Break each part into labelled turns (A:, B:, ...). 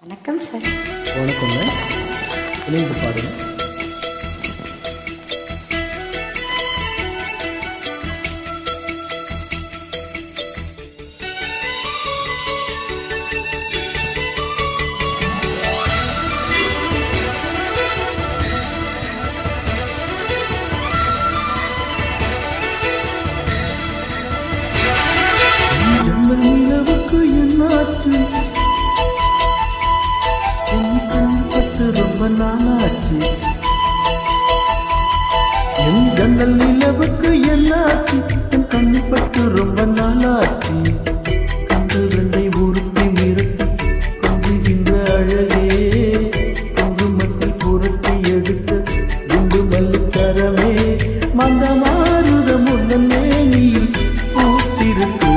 A: வணக்கம் சார்.
B: வணக்கங்க. இணைந்து பாடுங்க.
C: நிலவுக்கு என்னாச்சு? பட்டு ரொம்ப நாளாச்சு. என் ஜன்னல் நிலவுக்கு என்னாச்சு? என் கண்ணு பட்டு ரொம்ப நாளாச்சு. கண்கள் ரெண்டை உருட்டி மிரட்டி கொஞ்சுகின்ற அழகே, குங்குமத்தில் புரட்டி எடுத்த குண்டு மல்லிக்கரமே, மந்த மாறுத முன்னே நீ பூத்திருக்கு.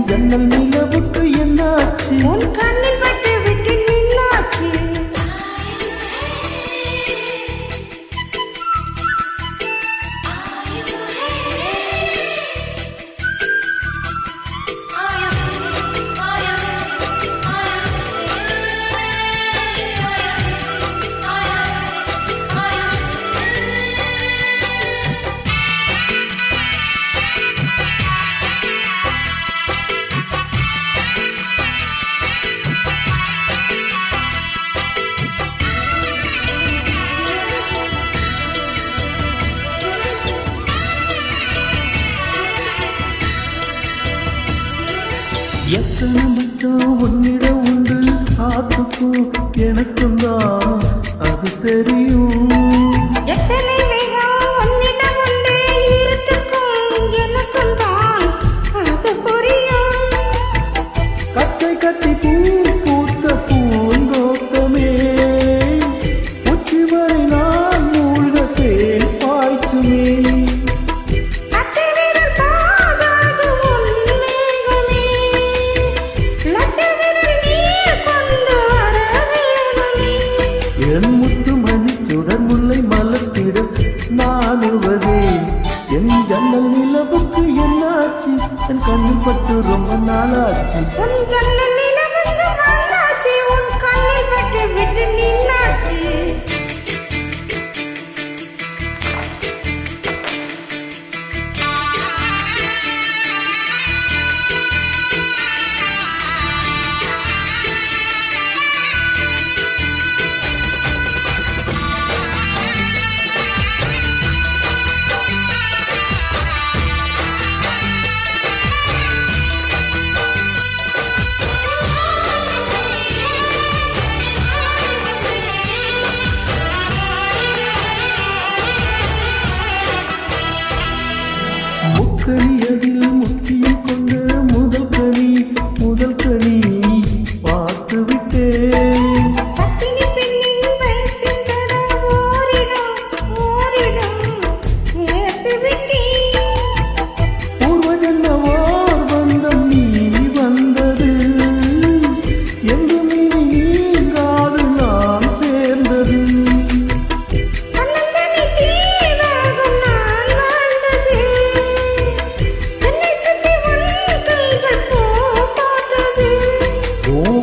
C: ஜன்னல் நிலவுக்கு என்னாச்சு?
A: உன் கண்ணில் பட்டு விட்டு நின்னாச்சு.
C: எத்தனை மச்சம் உன்னிடம் உண்டு, ஆத்துக்கும் எனக்கும் தான் அது தெரியும்.
A: எத்தனை வேகம் உன்னிடம் உண்டு, இருட்டுக்கும் எனக்கும் தான் அது புரியும்.
C: கட்டை கட்டி பூ பூத்த பூந்தோட்டமே, உச்சி வரை நான் மூழ்கத்தே பாய்ச்சுமே. என் முத்து மணி சுடர் முல்லை மலர்த்திட நானுவதே. என் ஜன்னல் நிலவுக்கு என்னாச்சு? என் கண்ணில் பட்டு ரொம்ப நாளாச்சு.
A: உன் ஜன்னல் நிலவுக்கு வந்தாச்சு, உன் கண்ணில் பட்டு விட்டு நின்னாச்சு.
C: முக்கணியதில் முக்கியம் கொண்ட முதல் கனி பார்த்து விட்டேன்.
A: பத்தினி பெண்ணின் வயிற்றில் தட ஓரிடம் ஏத்து விட்டேன்.
C: பூர்வ ஜன்மவோர் பந்தம் நீ வந்தது, எங்கும் இனி நீங்காது நாம் சேர்ந்தது.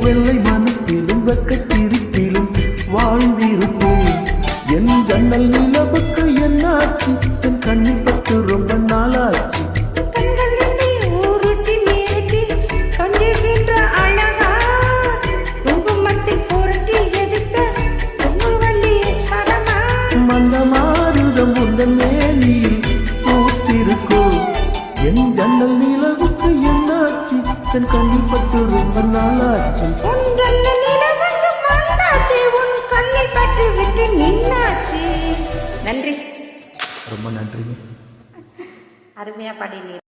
C: வெள்ளை மனத்திலும் வெக்கச்சிரிப்பிலும் வாழ்ந்திருப்போம். என் ஜன்னல் நிலவுக்கு என்னாச்சு? என் கண்ணில் பட்டு ரொம்ப நாளாச்சு. மந்த மாறுதம் உந்தன் மேனியில் பூத்திருக்கும். என் ஜன்னல் நிலவுக்கு என்னாச்சு? என் கண்ணில் பட்டு ரொம்ப நாளாச்சு.
A: நன்றி.
B: ரொம்ப நன்றிங்க.
A: அருமையா பாடினீர்.